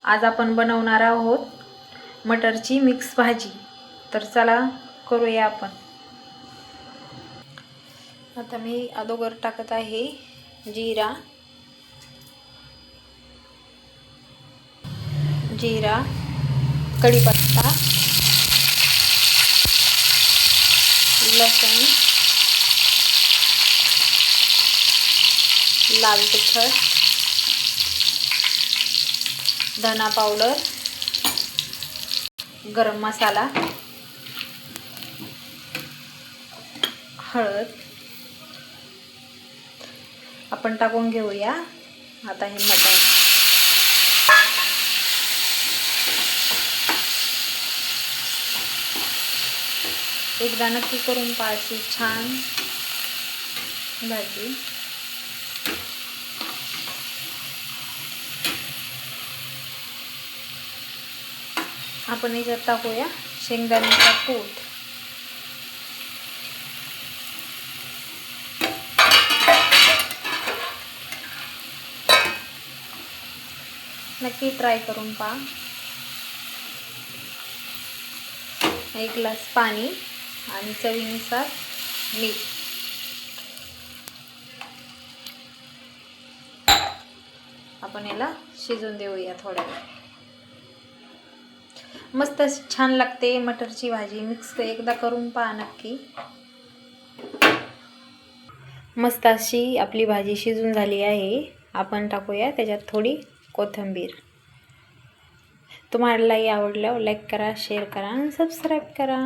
आज आपण बनवणार आहोत मटरची मिक्स भाजी। तर चला करूया आपण। आता मी अगोदर टाकत आहे जीरा, कढीपत्ता, लसूण, लाल तिखट, धना पावडर, गरम मसाला, हळद आपण टाकून घेऊया। आता हे मटण एकदा नक्की करून पाहायची छान भाजी। आपण याच्यात टाकूया शेंगदाण्याचा कूट, नक्की ट्राय करून पहा। 1 ग्लास पाणी आणि चवीनुसार मीठ। आपण याला शिजून देऊया थोड्या वेळ। मस्त छान लागते मटरची भाजी मिक्स, एकदा करून पहा नक्की। मस्त अशी आपली भाजी शिजून झाली आहे। आपण टाकूया त्याच्यात थोडी कोथिंबीर। तुम्हालाही आवडल्यावर लाईक करा, शेअर करा आणि सबस्क्राईब करा।